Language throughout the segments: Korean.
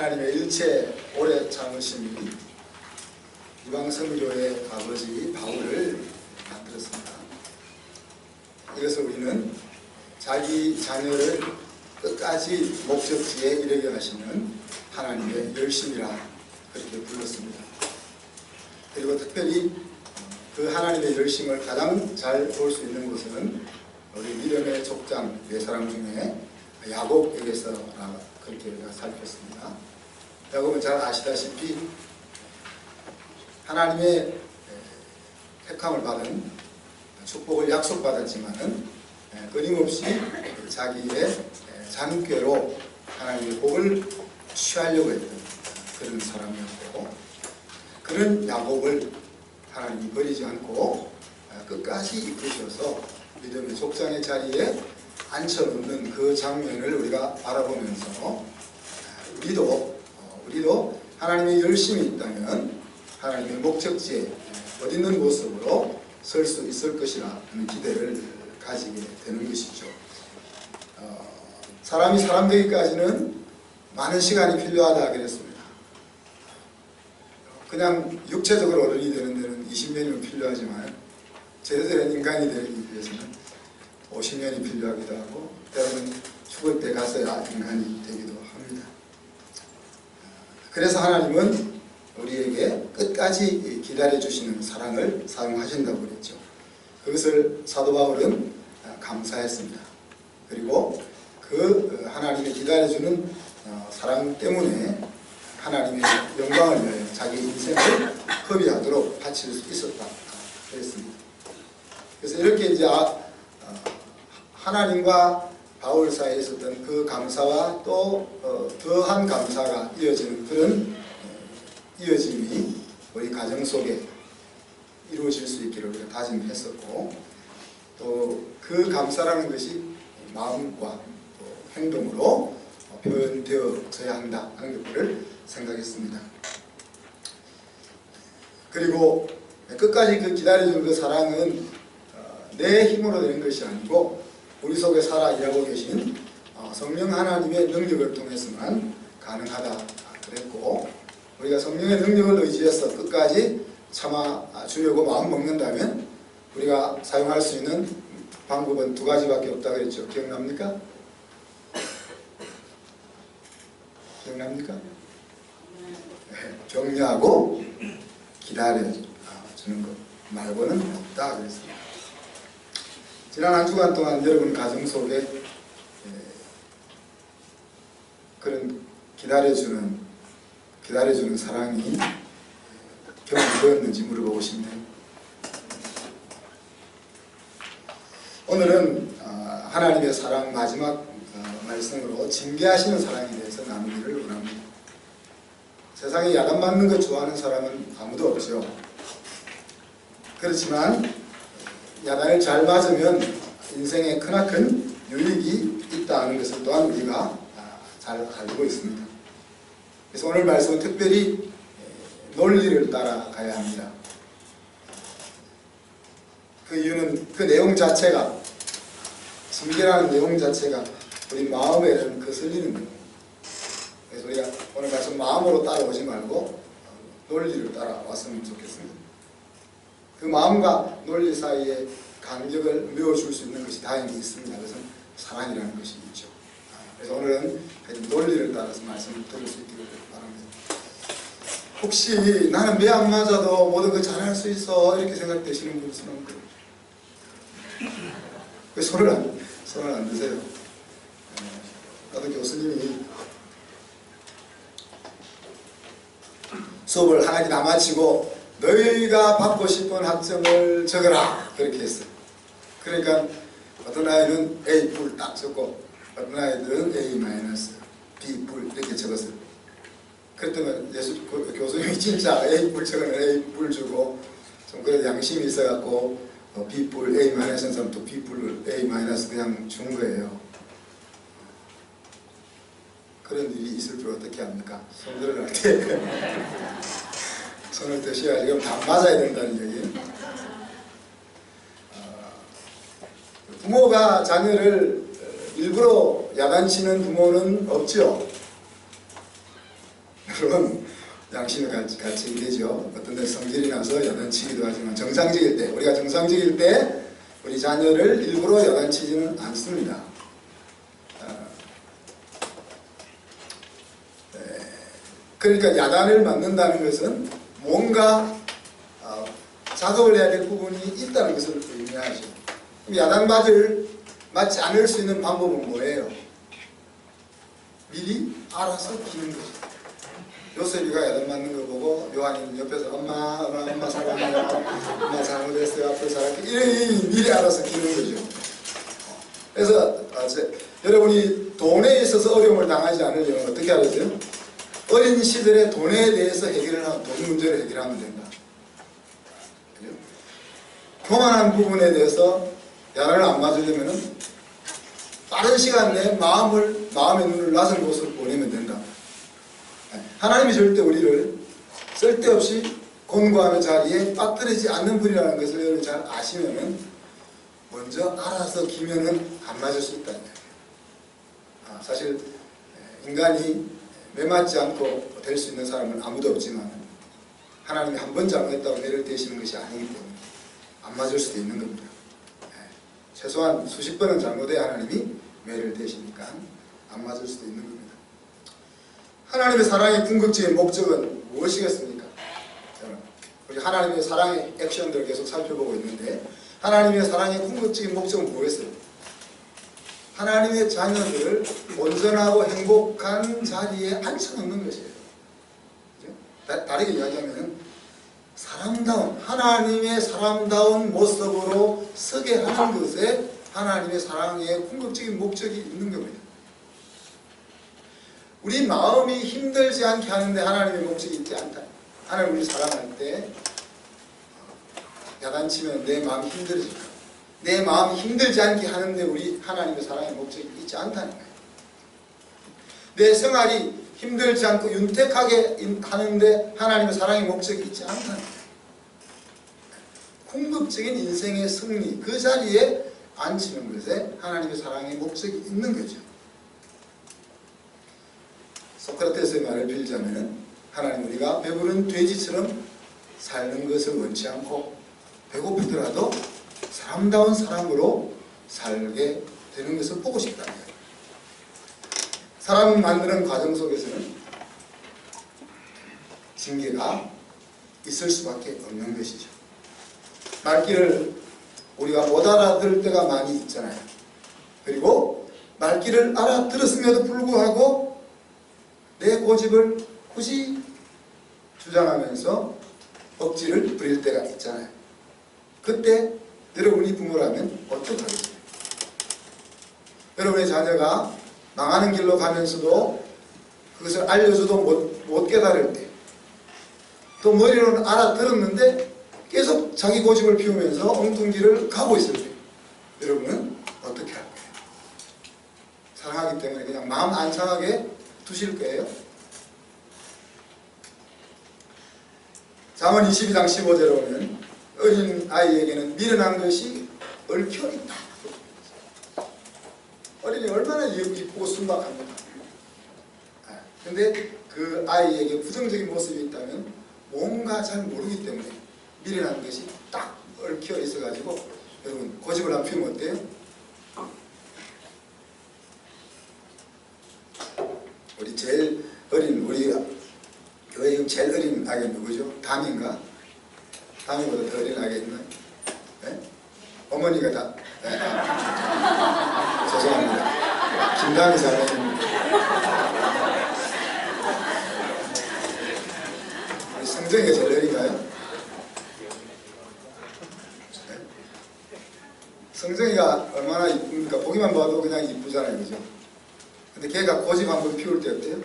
하나님의 일체 오래 참으심이 이방 선교의 아버지 바울을 만들었습니다. 이것을 우리는 자기 자녀를 끝까지 목적지에 이르게 하시는 하나님의 열심이라 그렇게 불렀습니다. 그리고 특별히 그 하나님의 열심을 가장 잘 볼 수 있는 곳은 우리 믿음의 족장 네 사람 중에 야곱에게서 그렇게 우리가 살폈습니다. 야곱은 잘 아시다시피 하나님의 택함을 받은 축복을 약속받았지만은 끊임없이 자기의 잔꾀로 하나님의 복을 취하려고 했던 그런 사람이었고, 그런 야곱을 하나님이 버리지 않고 끝까지 이끄셔서 믿음의 족장의 자리에 앉혀놓는 그 장면을 우리가 바라보면서 우리도 하나님의 열심이 있다면 하나님의 목적지에 어딨는 모습으로 설 수 있을 것이라는 기대를 가지게 되는 것이죠. 사람이 사람 되기까지는 많은 시간이 필요하다 그랬습니다. 그냥 육체적으로 어른이 되는 데는 20년이면 필요하지만 제대로 된 인간이 되기 위해서는 50년이 필요하기도 하고 때로는 죽을 때 가서야 인간이 되기도 합니다. 그래서 하나님은 우리에게 끝까지 기다려주시는 사랑을 사용하신다고 그랬죠. 그것을 사도 바울은 감사했습니다. 그리고 그 하나님이 기다려주는 사랑 때문에 하나님의 영광을 위하여 자기 인생을 허비하도록 바칠 수 있었다 그랬습니다. 그래서 이렇게 이제 하나님과 바울 사이에 있었던 그 감사와 또 더한 감사가 이어지는 그런 이어짐이 우리 가정 속에 이루어질 수 있기를 우리가 다짐했었고, 또 그 감사라는 것이 마음과 또 행동으로 표현되어져야 한다 하는 것들을 생각했습니다. 그리고 끝까지 그 기다려주는 그 사랑은 내 힘으로 되는 것이 아니고 우리 속에 살아 일하고 계신 성령 하나님의 능력을 통해서만 가능하다 그랬고, 우리가 성령의 능력을 의지해서 끝까지 참아주려고 마음 먹는다면 우리가 사용할 수 있는 방법은 두 가지밖에 없다 그랬죠. 기억납니까? 기억납니까? 격려하고 기다려주는 것 말고는 없다 그랬습니다. 지난 한 주간 동안 여러분 가정 속에 그런 기다려주는 사랑이 경험되었는지 물어보고 싶네요. 오늘은 하나님의 사랑 마지막 말씀으로 징계하시는 사랑에 대해서 나누기를 원합니다. 세상에 야단 맞는 것 좋아하는 사람은 아무도 없죠. 그렇지만 야단을 잘 맞으면 인생에 크나큰 유익이 있다는 것을 또한 우리가 잘 알고 있습니다. 그래서 오늘 말씀은 특별히 논리를 따라가야 합니다. 그 이유는 그 내용 자체가, 징계라는 내용 자체가 우리 마음에는 거슬리는 거예요. 그래서 우리가 오늘 말씀 마음으로 따라오지 말고 논리를 따라왔으면 좋겠습니다. 그 마음과 논리 사이에 간격을 메워줄 수 있는 것이 다행히 있습니다. 그것은 사랑이라는 것이 있죠. 그래서 오늘은 논리를 따라서 말씀을 들을 수 있기를 바랍니다. 혹시 나는 매 안 맞아도 모든 걸 잘할 수 있어 이렇게 생각되시는 분은 손을 들어주세요. 손을 안 드세요. 나도 교수님이 수업을 한 학기 다 마치고 너희가 받고 싶은 학점을 적어라 그렇게 했어요. 그러니까 어떤 아이는 A+ 딱 적고 어떤 아이들은 A-, B+ 이렇게 적었어요. 그랬더니 교수님이 진짜 A+ 적으면 A+ 주고 좀 그래도 양심이 있어갖고 B+, A- 한 사람 또 B+, A- 그냥 준 거예요. 그런 일이 있을 줄 어떻게 합니까? 손 들어갈 때 손을 드셔야 이거 다 맞아야 된다는 얘기. 부모가 자녀를 일부러 야단치는 부모는 없죠. 물론 양심의 가책이 되죠. 어떤 데 성질이 나서 야단치기도 하지만 정상적일 때, 우리가 정상적일 때 우리 자녀를 일부러 야단치지는 않습니다. 그러니까 야단을 맞는다는 것은 뭔가 작업을 해야 될 부분이 있다는 것을 의미하죠. 그럼 야단 맞지 않을 수 있는 방법은 뭐예요? 미리 알아서 기는 거죠. 요셉이가 야단 맞는 거 보고 요한이 옆에서 엄마 사랑해요, 엄마 잘못했어요, 앞으로 잘할게, 이래 미리 알아서 기는 거죠. 그래서 여러분이 돈에 있어서 어려움을 당하지 않으려면 어떻게 하죠? 어린 시절에 돈에 대해서 돈 문제를 해결하면 된다. 교만한 부분에 대해서 야단을 안 맞으려면 빠른 시간 내에 마음의 눈을 낮은 곳으로 보내면 된다. 하나님이 절대 우리를 쓸데없이 권고하는 자리에 빠뜨리지 않는 분이라는 것을 여러분 잘 아시면은 먼저 알아서 기면은 안 맞을 수 있다는 거예요. 사실 인간이 매맞지 않고 될 수 있는 사람은 아무도 없지만 하나님이 한 번 잘못했다고 매를 대시는 것이 아니기 때문에 안 맞을 수도 있는 겁니다. 최소한 수십 번은 잘못해야 하나님이 매를 대시니까 안 맞을 수도 있는 겁니다. 하나님의 사랑의 궁극적인 목적은 무엇이겠습니까? 우리 하나님의 사랑의 액션들을 계속 살펴보고 있는데 하나님의 사랑의 궁극적인 목적은 뭐겠어요? 하나님의 자녀들을 온전하고 행복한 자리에 앉혀놓는 것이에요. 다르게 이야기하면 하나님의 사람다운 모습으로 서게 하는 것에 하나님의 사랑의 궁극적인 목적이 있는 겁니다. 우리 마음이 힘들지 않게 하는데 하나님의 목적이 있지 않다. 하나님 우리 사랑할 때 야단치면 내 마음이 힘들어질까? 내 마음이 힘들지 않게 하는데 우리 하나님의 사랑의 목적이 있지 않다는 거예요. 내 생활이 힘들지 않고 윤택하게 하는데 하나님의 사랑의 목적이 있지 않다는 거예요. 궁극적인 인생의 승리, 그 자리에 앉히는 것에 하나님의 사랑의 목적이 있는 거죠. 소크라테스의 말을 빌자면 하나님 우리가 배부른 돼지처럼 사는 것을 원치 않고 배고프더라도 사람다운 사람으로 살게 되는 것을 보고 싶다는 거예요. 사람을 만드는 과정 속에서는 징계가 있을 수밖에 없는 것이죠. 말귀를 우리가 못 알아들을 때가 많이 있잖아요. 그리고 말귀를 알아들었음에도 불구하고 내 고집을 굳이 주장하면서 억지를 부릴 때가 있잖아요. 그때 여러분이 부모라면 어떡하겠어요? 여러분의 자녀가 망하는 길로 가면서도 그것을 알려줘도 못 깨달을 때, 또 머리로는 알아들었는데 계속 자기 고집을 피우면서 엉뚱길을 가고 있을 때 여러분은 어떻게 할 거예요? 사랑하기 때문에 그냥 마음 안 상하게 두실 거예요? 잠언 22장 15절에 보면 어린 아이에게는 미련한 것이 얽혀 있다. 어린이 얼마나 이쁘고 순박합니까? 근데 그 아이에게 부정적인 모습이 있다면 뭔가 잘 모르기 때문에 미련한 것이 딱 얽혀 있어가지고 여러분 고집을 안 피우면 어때요? 우리 제일 어린 우리 교회 제일 어린 아기 누구죠? 담인가? 담이보다 더 어린 아기 있나요? 네? 어머니가 다 네. 죄송합니다. 김담이 사장입니다. 우리 성정이가 제일 어린가요? 네? 성정이가 얼마나 이쁩니까? 보기만 봐도 그냥 이쁘잖아요, 그죠? 근데 걔가 고집 한번 피울 때 어때요?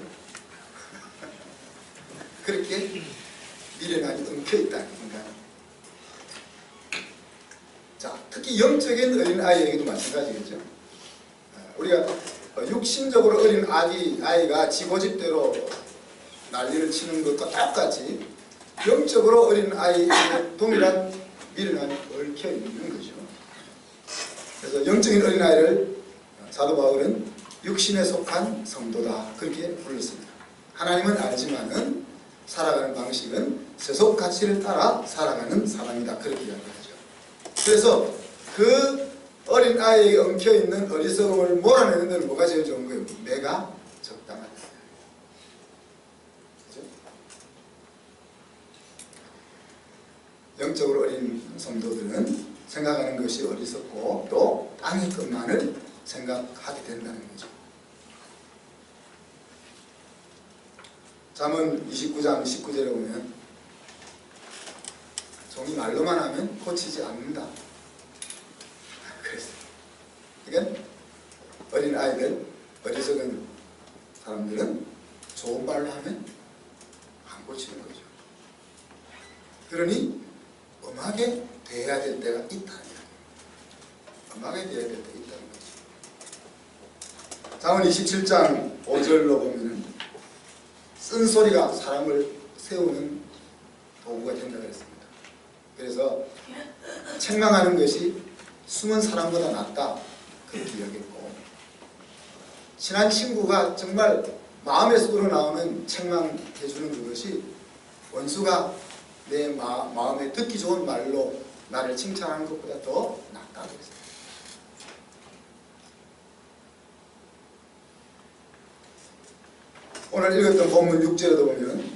그렇게 미련하게 엉켜있다는 건가요? 자, 특히 영적인 어린아이에게도 마찬가지겠죠. 우리가 육신적으로 어린 아이가 지 고집대로 난리를 치는 것과 똑같이 영적으로 어린 아이에게 동일한 미련함이 얽혀있는 거죠. 그래서 영적인 어린아이를 사도 바울은 육신에 속한 성도다 그렇게 불렀습니다. 하나님은 알지만은 살아가는 방식은 세속 가치를 따라 살아가는 사람이다. 그렇게 이야기하죠. 그래서 그 어린 아이에게 엉켜있는 어리석음을 몰아내는 데는 뭐가 제일 좋은 거예요? 내가 적당하다. 그죠? 영적으로 어린 성도들은 생각하는 것이 어리석고 또 땅의 것만을 생각하게 된다는 거죠. 잠언 29장 19절에 보면 종이 말로만 하면 고치지 않는다. 그랬어요. 그러니까 어린 아이들, 어리석은 사람들은 좋은 말로 하면 안 고치는 거죠. 그러니 엄하게 대해야 될 때가 있다는 거예요. 엄하게 대해야 될 때가 있다는 거죠. 잠언 27장 5절로 보면 쓴소리가 사람을 세우는 도구가 된다고 했습니다. 그래서 책망하는 것이 숨은 사람보다 낫다 그렇게 이야기했고, 친한 친구가 정말 마음에서 우러나오는 책망해주는 그것이 원수가 내 마음에 듣기 좋은 말로 나를 칭찬하는 것보다 더 낫다고 했습니다. 오늘 읽었던 본문 6절에도 보면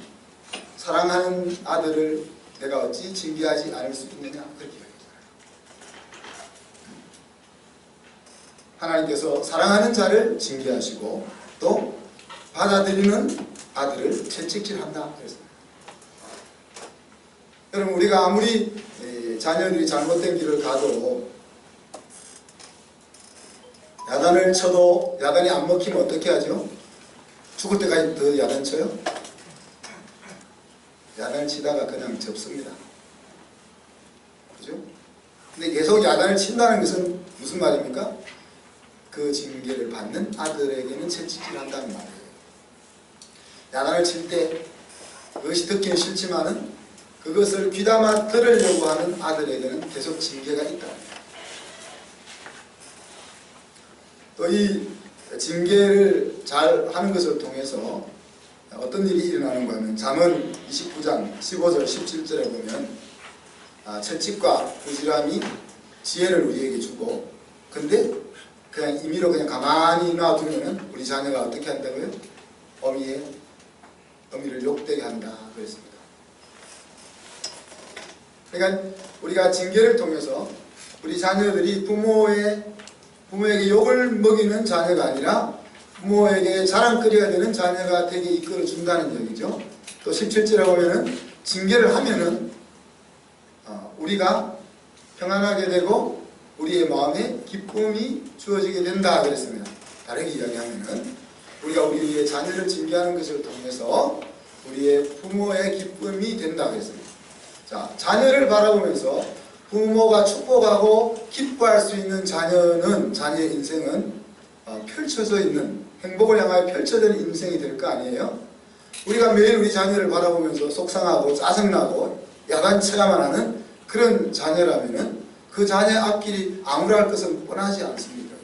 사랑하는 아들을 내가 어찌 징계하지 않을 수 있느냐 그렇게 이야기했잖아요. 하나님께서 사랑하는 자를 징계하시고 또 받아들이는 아들을 채찍질한다 그랬습니다. 여러분, 우리가 아무리 자녀들이 잘못된 길을 가도 야단을 쳐도 야단이 안 먹히면 어떻게 하죠? 죽을 때까지 더 야단 쳐요? 야단을 치다가 그냥 접습니다. 그죠? 근데 계속 야단을 친다는 것은 무슨 말입니까? 그 징계를 받는 아들에게는 채찍질 한다는 말이에요. 야단을 칠 때 그것이 듣기는 싫지만은 그것을 귀담아 들으려고 하는 아들에게는 계속 징계가 있다. 또 이 징계를 잘 하는 것을 통해서 어떤 일이 일어나는가 하면 잠언 29장 15절 17절에 보면 채찍과 부지런히 지혜를 우리에게 주고, 근데 그냥 임의로 그냥 가만히 놔두면 우리 자녀가 어떻게 한다고요? 어미를 욕되게 한다 그랬습니다. 그러니까 우리가 징계를 통해서 우리 자녀들이 부모에게 욕을 먹이는 자녀가 아니라 부모에게 자랑거리가 되는 자녀가 되게 이끌어준다는 얘기죠. 또 17절에 보면은 징계를 하면은 우리가 평안하게 되고 우리의 마음에 기쁨이 주어지게 된다 그랬습니다. 다르게 이야기하면은 우리가 우리의 자녀를 징계하는 것을 통해서 우리의 부모의 기쁨이 된다 그랬습니다. 자, 자녀를 바라보면서 부모가 축복하고 기뻐할 수 있는 자녀의 인생은 펼쳐져 있는, 행복을 향하여 펼쳐져 있는 인생이 될 거 아니에요? 우리가 매일 우리 자녀를 바라보면서 속상하고 짜증나고 야단쳐야만 하는 그런 자녀라면은 그 자녀의 앞길이 암울할 것은 뻔하지 않습니까?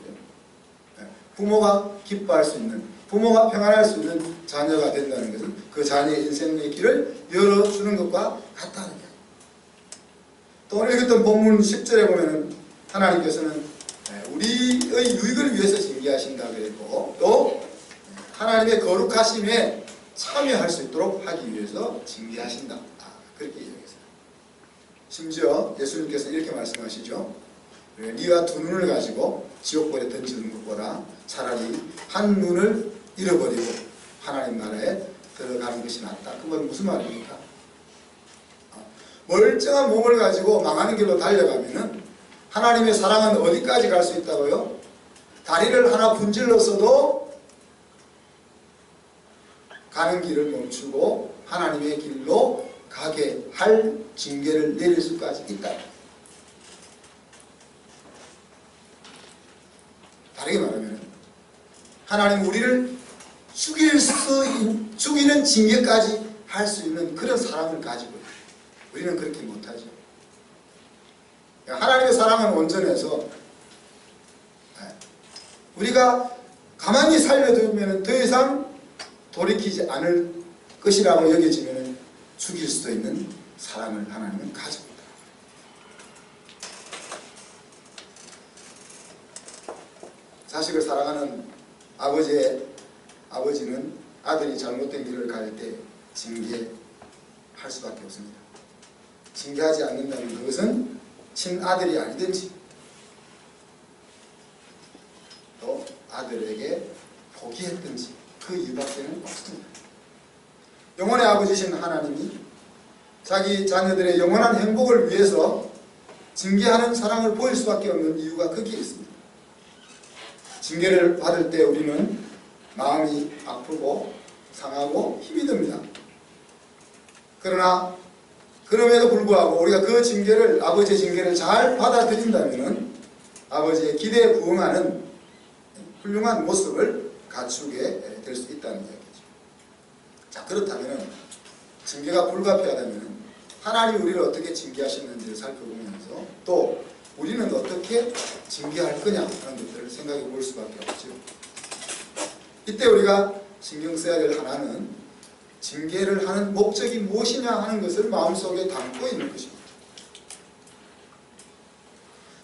부모가 기뻐할 수 있는, 부모가 평안할 수 있는 자녀가 된다는 것은 그 자녀의 인생의 길을 열어주는 것과 같다는 거예요. 또 오늘 읽었던 본문 10절에 보면은 하나님께서는 우리의 유익을 위해서 징계하신다 그랬고, 또 하나님의 거룩하심에 참여할 수 있도록 하기 위해서 징계하신다 그렇게 얘기했어요. 심지어 예수님께서 이렇게 말씀하시죠. 네가 두 눈을 가지고 지옥불에 던지는 것보다 차라리 한 눈을 잃어버리고 하나님 나라에 들어가는 것이 낫다. 그건 무슨 말입니까? 멀쩡한 몸을 가지고 망하는 길로 달려가면은 하나님의 사랑은 어디까지 갈 수 있다고요? 다리를 하나 분질렀어도 가는 길을 멈추고 하나님의 길로 가게 할 징계를 내릴 수까지 있다. 다르게 말하면 하나님 우리를 죽이는 징계까지 할 수 있는 그런 사랑을 가지고 있다. 우리는 그렇게 못하죠. 하나님의 사랑은 온전해서 우리가 가만히 살려두면 더 이상 돌이키지 않을 것이라고 여겨지면 죽일 수도 있는 사랑을 하나님은 가지고 있다. 자식을 사랑하는 아버지는 아들이 잘못된 길을 갈 때 징계할 수밖에 없습니다. 징계하지 않는다면 그것은 친아들이 아니든지 또 아들에게 포기했든지 그 이유밖에는 없습니다. 영원의 아버지신 하나님이 자기 자녀들의 영원한 행복을 위해서 징계하는 사랑을 보일 수밖에 없는 이유가 거기에 있습니다. 징계를 받을 때 우리는 마음이 아프고 상하고 힘이 듭니다. 그러나 그럼에도 불구하고 우리가 그 징계를, 아버지의 징계를 잘 받아들인다면 아버지의 기대에 부응하는 훌륭한 모습을 갖추게 될 수 있다는 이야기죠. 자, 그렇다면 징계가 불가피하다면 하나님이 우리를 어떻게 징계하셨는지를 살펴보면서 또 우리는 어떻게 징계할 거냐 하는 것들을 생각해 볼 수밖에 없죠. 이때 우리가 신경 써야 될 하나는 징계를 하는 목적이 무엇이냐 하는 것을 마음속에 담고 있는 것입니다.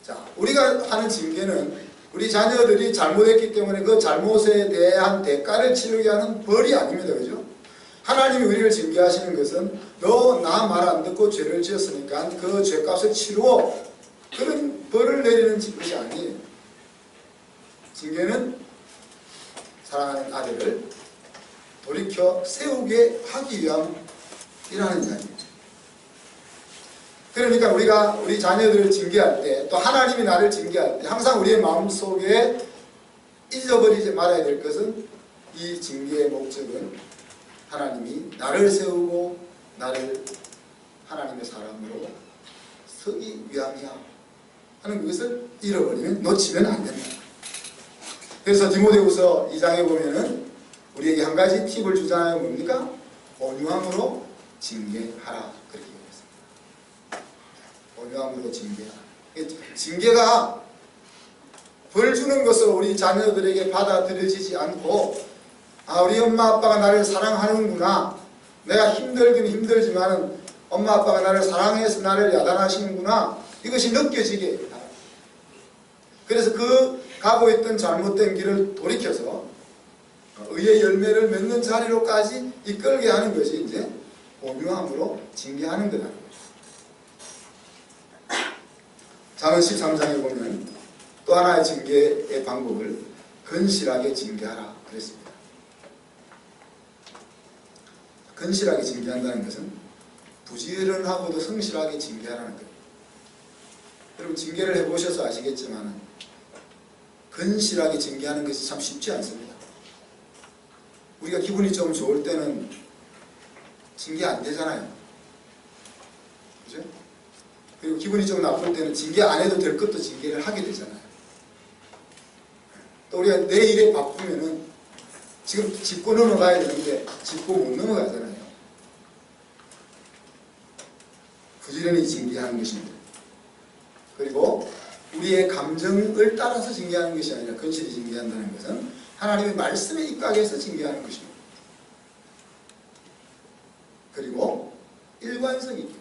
자, 우리가 하는 징계는 우리 자녀들이 잘못했기 때문에 그 잘못에 대한 대가를 치르게 하는 벌이 아닙니다. 그죠? 하나님이 우리를 징계하시는 것은 너 나 말 안 듣고 죄를 지었으니까 그 죄값을 치루어, 그런 벌을 내리는 것이 아니에요. 징계는 사랑하는 아들을 돌이켜 세우게 하기 위함이라는 이야기입니다. 그러니까 우리가 우리 자녀들을 징계할 때, 또 하나님이 나를 징계할 때 항상 우리의 마음속에 잊어버리지 말아야 될 것은, 이 징계의 목적은 하나님이 나를 세우고 나를 하나님의 사람으로 서기 위함이야 하는 것을 잃어버리면, 놓치면 안 된다. 그래서 디모데후서 2장에 보면은 우리에게 한 가지 팁을 주잖아요. 뭡니까? 온유함으로 징계하라, 그렇게 얘기했습니다. 온유함으로 징계하라. 징계가 벌 주는 것으로 우리 자녀들에게 받아들여지지 않고, 아, 우리 엄마 아빠가 나를 사랑하는구나, 내가 힘들긴 힘들지만 엄마 아빠가 나를 사랑해서 나를 야단하시는구나, 이것이 느껴지게 합니다. 그래서 그 가고 있던 잘못된 길을 돌이켜서 의의 열매를 맺는 자리로까지 이끌게 하는 것이 이제 온유함으로 징계하는 거다. 잠언 13장에 보면 또 하나의 징계의 방법을 건실하게 징계하라 그랬습니다. 건실하게 징계한다는 것은 부지런하고도 성실하게 징계하라는 거예요. 여러분, 징계를 해보셔서 아시겠지만 건실하게 징계하는 것이 참 쉽지 않습니다. 우리가 기분이 좀 좋을 때는 징계 안 되잖아요. 그죠? 그리고 기분이 좀 나쁠 때는 징계 안 해도 될 것도 징계를 하게 되잖아요. 또 우리가 내일에 바쁘면은 지금 짚고 넘어가야 되는데 짚고 못 넘어가잖아요. 부지런히 징계하는 것입니다. 그리고 우리의 감정을 따라서 징계하는 것이 아니라 건실히 징계한다는 것은 하나님의 말씀에 입각해서 징계하는 것입니다. 그리고 일관성 있게,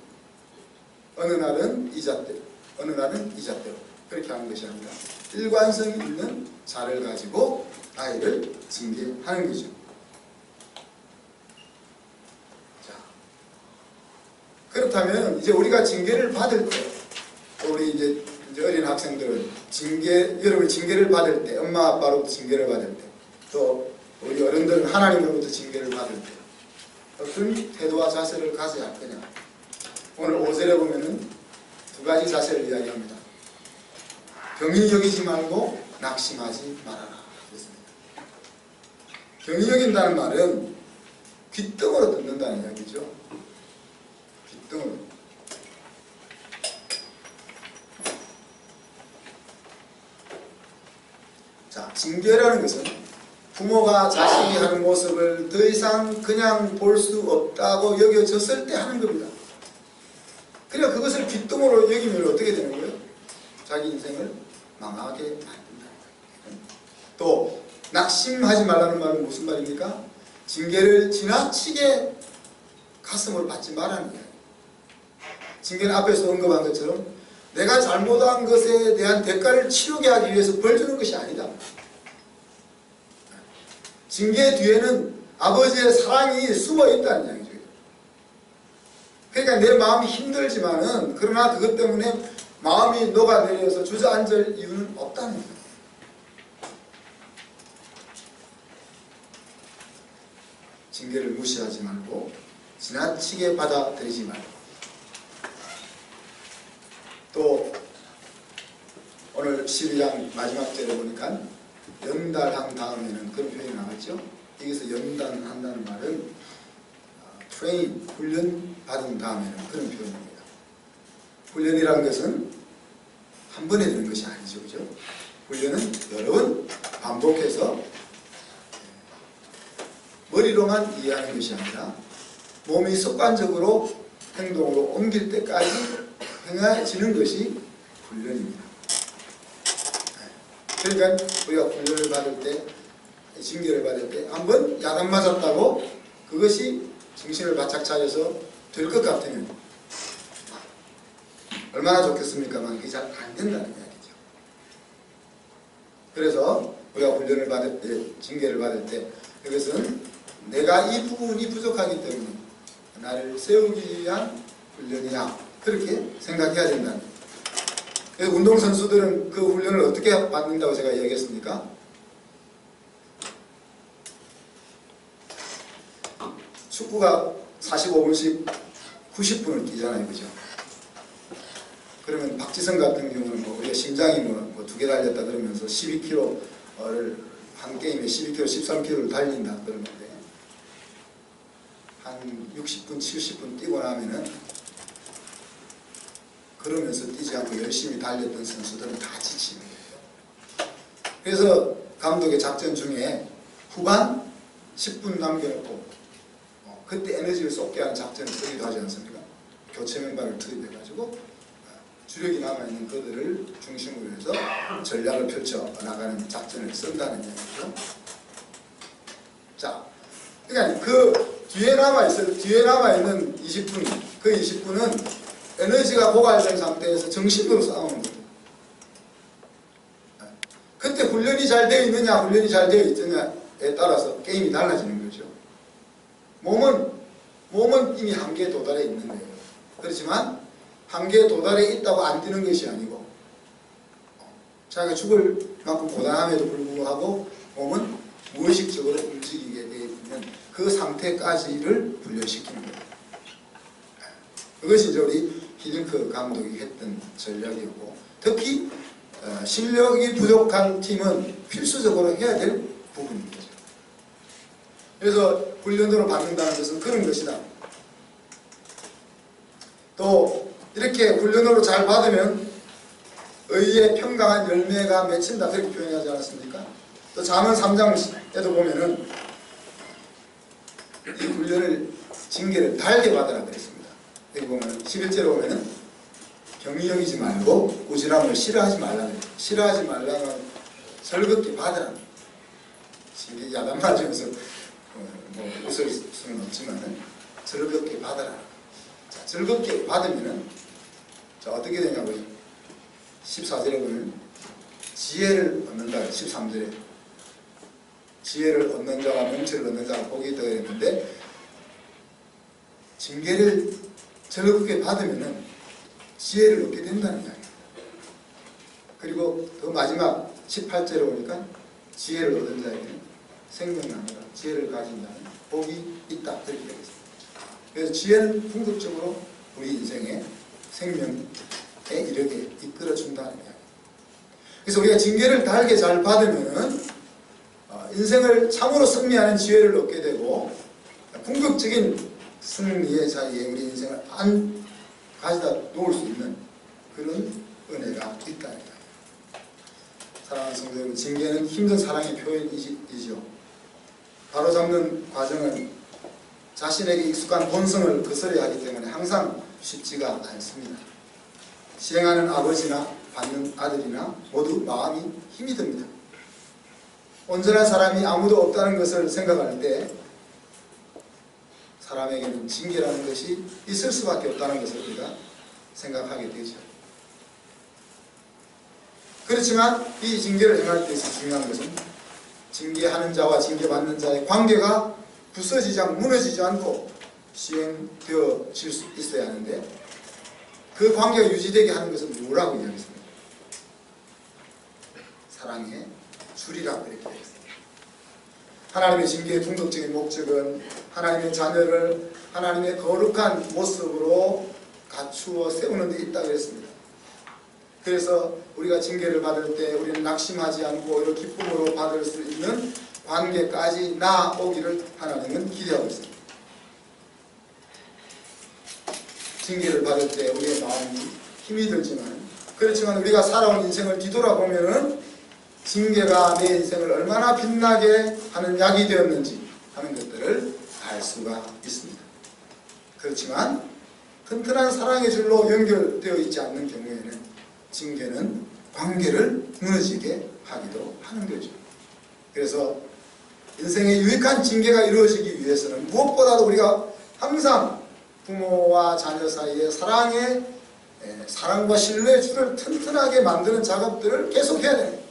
어느 날은 이 잣대로, 어느 날은 이 잣대로, 그렇게 하는 것이 아니라 일관성 있는 자를 가지고 아이를 징계하는 거죠. 자, 그렇다면 이제 우리가 징계를 받을 때, 우리 이제 어린 학생들은 여러분 징계를 받을 때, 엄마 아빠로부터 징계를 받을 때, 또 우리 어른들은 하나님으로부터 징계를 받을 때 어떤 태도와 자세를 가져야 할 거냐. 오늘 5절에 보면은 두 가지 자세를 이야기합니다. 경히 여기지 말고 낙심하지 말아라 그랬습니다. 경히 여긴다는 말은 귓등으로 듣는다는 이야기죠. 귓등으로. 자, 징계라는 것은 부모가 자식이 하는 모습을 더 이상 그냥 볼 수 없다고 여겨졌을 때 하는 겁니다. 그러니까 그것을 귓등으로 여기면 어떻게 되는 거예요? 자기 인생을 망하게 만든다. 또 낙심하지 말라는 말은 무슨 말입니까? 징계를 지나치게 가슴으로 받지 말라는 거예요. 징계는 앞에서 언급한 것처럼 내가 잘못한 것에 대한 대가를 치르게 하기 위해서 벌 주는 것이 아니다. 징계 뒤에는 아버지의 사랑이 숨어 있다는 이야기죠. 그러니까 내 마음이 힘들지만은 그러나 그것 때문에 마음이 녹아내려서 주저앉을 이유는 없다는 거예요. 징계를 무시하지 말고 지나치게 받아들이지 말고, 또 오늘 12장 마지막 절에 보니까 연단한 다음에는 그런 표현이 나왔죠. 여기서 연단한다는 말은 트레인, 훈련 받은 다음에는 그런 표현입니다. 훈련이라는 것은 한 번에 되는 것이 아니죠. 그죠? 훈련은 여러 번 반복해서 머리로만 이해하는 것이 아니라 몸이 습관적으로 행동으로 옮길 때까지 행해지는 것이 훈련입니다. 그러니까 우리가 훈련을 받을 때, 징계를 받을 때 한번 야단 맞았다고 그것이 정신을 바짝 차려서 될 것 같으면 얼마나 좋겠습니까만 그게 잘 안 된다는 이야기죠. 그래서 우리가 훈련을 받을 때, 징계를 받을 때 이것은 내가 이 부분이 부족하기 때문에 나를 세우기 위한 훈련이야, 그렇게 생각해야 된다는 거예요. 그래서 운동선수들은 그 훈련을 어떻게 받는다고 제가 이야기했습니까? 축구가 45분씩 90분을 뛰잖아요. 그죠? 그러면 박지성 같은 경우는 우리가 심장이 뭐 2개 달렸다 그러면서 12km를 한 게임에 12km, 13km를 달린다 그러는데 한 60분, 70분 뛰고 나면은 그러면서 뛰지 않고 열심히 달렸던 선수들은 다 지치는 거예요. 그래서 감독의 작전 중에 후반 10분 남겨놓고 그때 에너지를 쏟게 하는 작전을 쓰기도 하지 않습니까? 교체 멤버를 투입해가지고 주력이 남아있는 그들을 중심으로 해서 전략을 펼쳐 나가는 작전을 쓴다는 얘기죠. 자, 그러니까 그 뒤에 남아있는 20분, 그 20분은 에너지가 고갈된 상태에서 정신으로 싸우는 거예요. 그때 훈련이 잘 되어 있느냐, 훈련이 잘 되어 있느냐에 따라서 게임이 달라지는 거죠. 몸은 이미 한계에 도달해 있는 거예요. 그렇지만 한계에 도달해 있다고 안 뛰는 것이 아니고 자기가 죽을 만큼 고단함에도 불구하고 몸은 무의식적으로 움직이게 되어 있는 그 상태까지를 훈련시키는 거예요. 그것이 이제 우리 히딩크 감독이 했던 전략이었고, 특히 실력이 부족한 팀은 필수적으로 해야 될 부분입니다. 그래서 훈련으로 받는다는 것은 그런 것이다. 또 이렇게 훈련으로 잘 받으면 의의 평강한 열매가 맺힌다, 그렇게 표현하지 않았습니까? 또 잠언 3장에도 보면은 이 훈련을, 징계를 달게 받으라 그랬습니다. 여기 보면 11절에 보면은 경히 여기지 말고 꾸지람을 싫어하지 말라는, 싫어하지 말라는 즐겁게 받으라. 징계 야단 맞으면서 뭐 웃을 수는 없지만 즐겁게 받아라. 자, 즐겁게 받으면은 자, 어떻게 되냐고요? 14절에 보면 지혜를 얻는다. 13절에 지혜를 얻는 자와 명철을 얻는 자가 복이 있다고 했는데, 징계를 즐겁게 받으면은 지혜를 얻게 된다는 이야기예요. 그리고 더 마지막 18절에 보니까 지혜를 얻은 자에게는 생명나무라, 지혜를 가진 자는 복이 있다, 그렇게 되어 있습니다. 그래서 지혜는 궁극적으로 우리 인생의 생명에 이르게 이끌어준다는 이야기. 그래서 우리가 징계를 달게 잘 받으면은 인생을 참으로 승리하는 지혜를 얻게 되고, 궁극적인 승리의 자리에 우리 인생을 안 가져다 놓을 수 있는 그런 은혜가 있다는 이야기. 사랑하는 성도 여러분, 징계는 힘든 사랑의 표현이죠. 바로잡는 과정은 자신에게 익숙한 본성을 거스려야 하기 때문에 항상 쉽지가 않습니다. 시행하는 아버지나 받는 아들이나 모두 마음이 힘이 듭니다. 온전한 사람이 아무도 없다는 것을 생각할 때 사람에게는 징계라는 것이 있을 수밖에 없다는 것을 우리가 생각하게 되죠. 그렇지만 이 징계를 행할 때 있어서 중요한 것은 징계하는 자와 징계받는 자의 관계가 부서지지 않고 무너지지 않고 시행되어질 수 있어야 하는데, 그 관계가 유지되게 하는 것은 뭐라고 이야기했습니까? 사랑의 줄이라고 이렇게 했습니다. 하나님의 징계의 궁극적인 목적은 하나님의 자녀를 하나님의 거룩한 모습으로 갖추어 세우는 데 있다고 했습니다. 그래서 우리가 징계를 받을 때 우리는 낙심하지 않고 오히려 기쁨으로 받을 수 있는 관계까지 나아오기를 하나님은 기대하고 있습니다. 징계를 받을 때 우리의 마음이 힘이 들지만, 그렇지만 우리가 살아온 인생을 뒤돌아보면은 징계가 내 인생을 얼마나 빛나게 하는 약이 되었는지 하는 것들을 알 수가 있습니다. 그렇지만 튼튼한 사랑의 줄로 연결되어 있지 않는 경우에는 징계는 관계를 무너지게 하기도 하는 거죠. 그래서 인생의 유익한 징계가 이루어지기 위해서는 무엇보다도 우리가 항상 부모와 자녀 사이의 사랑과 신뢰의 줄을 튼튼하게 만드는 작업들을 계속해야 됩니다.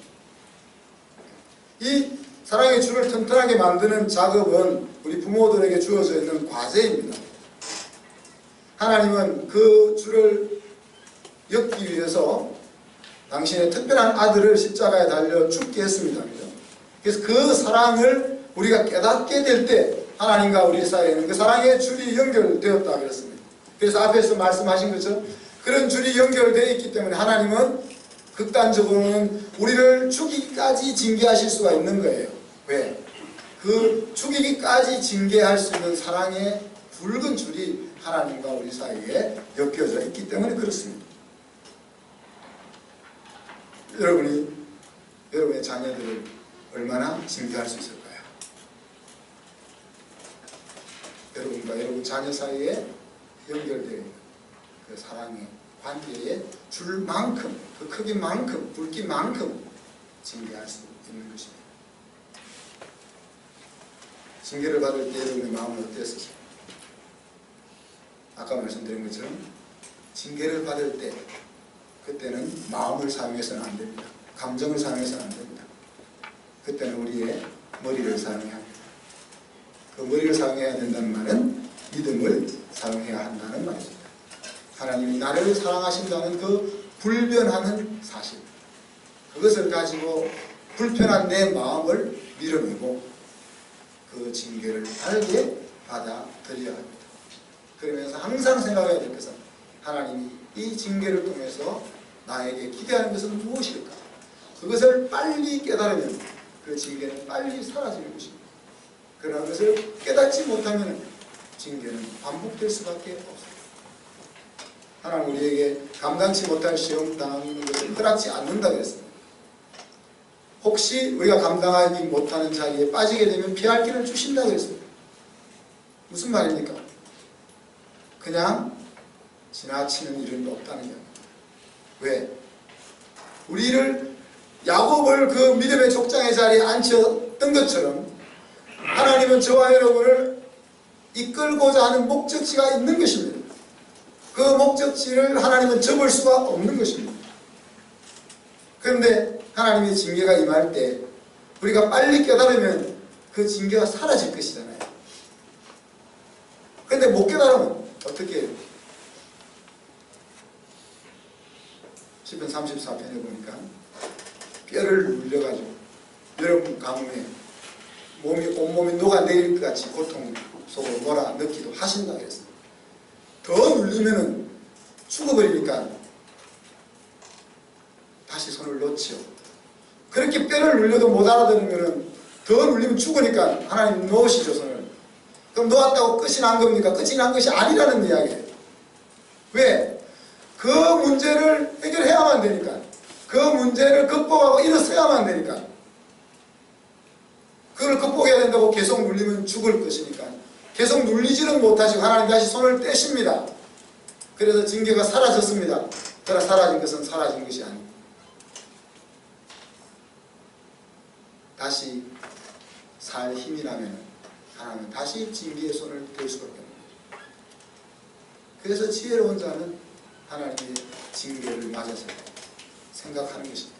이 사랑의 줄을 튼튼하게 만드는 작업은 우리 부모들에게 주어져 있는 과제입니다. 하나님은 그 줄을 엮기 위해서 당신의 특별한 아들을 십자가에 달려 죽게 했습니다. 그래서 그 사랑을 우리가 깨닫게 될 때 하나님과 우리 사이에는 그 사랑의 줄이 연결되었다 그랬습니다. 그래서 앞에서 말씀하신 것처럼 그런 줄이 연결되어 있기 때문에 하나님은 극단적으로는 우리를 죽이기까지 징계하실 수가 있는 거예요. 왜? 그 죽이기까지 징계할 수 있는 사랑의 굵은 줄이 하나님과 우리 사이에 엮여져 있기 때문에 그렇습니다. 여러분의 자녀들을 얼마나 징계할 수 있을까요? 여러분과 여러분 자녀 사이에 연결되어 있는 그 사랑의 관계의 줄만큼, 그 크기만큼, 굵기만큼 징계할 수 있는 것입니다. 징계를 받을 때 여러분의 마음은 어땠습니까? 아까 말씀드린 것처럼 징계를 받을 때 그때는 마음을 사용해서는 안 됩니다. 감정을 사용해서는 안 됩니다. 그때는 우리의 머리를 사용해야 합니다. 그 머리를 사용해야 된다는 말은 믿음을 사용해야 한다는 말입니다. 하나님이 나를 사랑하신다는 그 불변하는 사실, 그것을 가지고 불편한 내 마음을 밀어내고 그 징계를 달게 받아들여야 합니다. 그러면서 항상 생각해야 될 것은 하나님이 이 징계를 통해서 나에게 기대하는 것은 무엇일까? 그것을 빨리 깨달으면 그 징계는 빨리 사라지는 것입니다. 그러나 그것을 깨닫지 못하면 징계는 반복될 수밖에 없습니다. 하나님 우리에게 감당치 못할 시험 당하는 것을 허락지 않는다고 했습니다. 혹시 우리가 감당하지 못하는 자리에 빠지게 되면 피할 길을 주신다고 했습니다. 무슨 말입니까? 그냥 지나치는 일은 없다는 이야기입니다. 왜? 우리를 야곱을 그 믿음의 족장의 자리에 앉혔던 것처럼 하나님은 저와 여러분을 이끌고자 하는 목적지가 있는 것입니다. 그 목적지를 하나님은 접을 수가 없는 것입니다. 그런데 하나님의 징계가 임할 때 우리가 빨리 깨달으면 그 징계가 사라질 것이잖아요. 그런데 못 깨달으면 어떻게 해요? 시편 34편에 보니까 뼈를 눌려가지고 여러분 가뭄에 온몸이 녹아내릴 것 같이 고통 속으로 몰아넣기도 하신다고 했습니다. 더 눌리면은 죽어버리니까 다시 손을 놓지요. 그렇게 뼈를 눌려도 못 알아들으면은 더 눌리면 죽으니까 하나님 놓으시죠, 손을. 그럼 놓았다고 끝이 난 겁니까? 끝이 난 것이 아니라는 이야기예요. 왜? 그 문제를 해결해야만 되니까. 그 문제를 극복하고 일어서야만 되니까. 그걸 극복해야 된다고 계속 눌리면 죽을 것이니까. 계속 눌리지는 못하시고 하나님 다시 손을 떼십니다. 그래서 징계가 사라졌습니다. 그러나 사라진 것은 사라진 것이 아닙니다. 다시 살 힘이 나면 하나님은 다시 징계의 손을 뗄 수가 없습니다. 그래서 지혜로운 자는 하나님의 징계를 맞아서 생각하는 것입니다.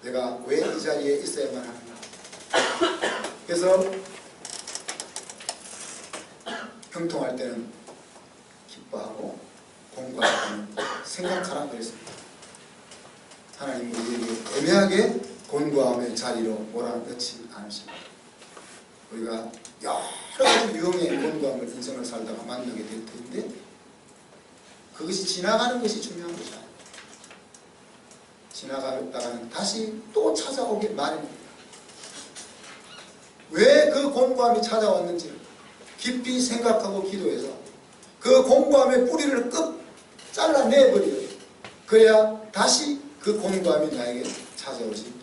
내가 왜 이 자리에 있어야만 하는가. 그래서 형통할 때는 기뻐하고 공부할 때는 생각하라고 그랬습니다. 하나님 우리에게 애매하게 곤고함의 자리로 몰아넣지 않으십니다. 우리가 여러 가지 유형의 곤고함을 인생을 살다가 만나게 될 텐데 그것이 지나가는 것이 중요한 것이 아닙니다. 지나가다가는 다시 또 찾아오길 마련입니다. 왜 그 곤고함이 찾아왔는지 깊이 생각하고 기도해서 그 곤고함의 뿌리를 끝 잘라내버려요. 그래야 다시 그 곤고함이 나에게 찾아오지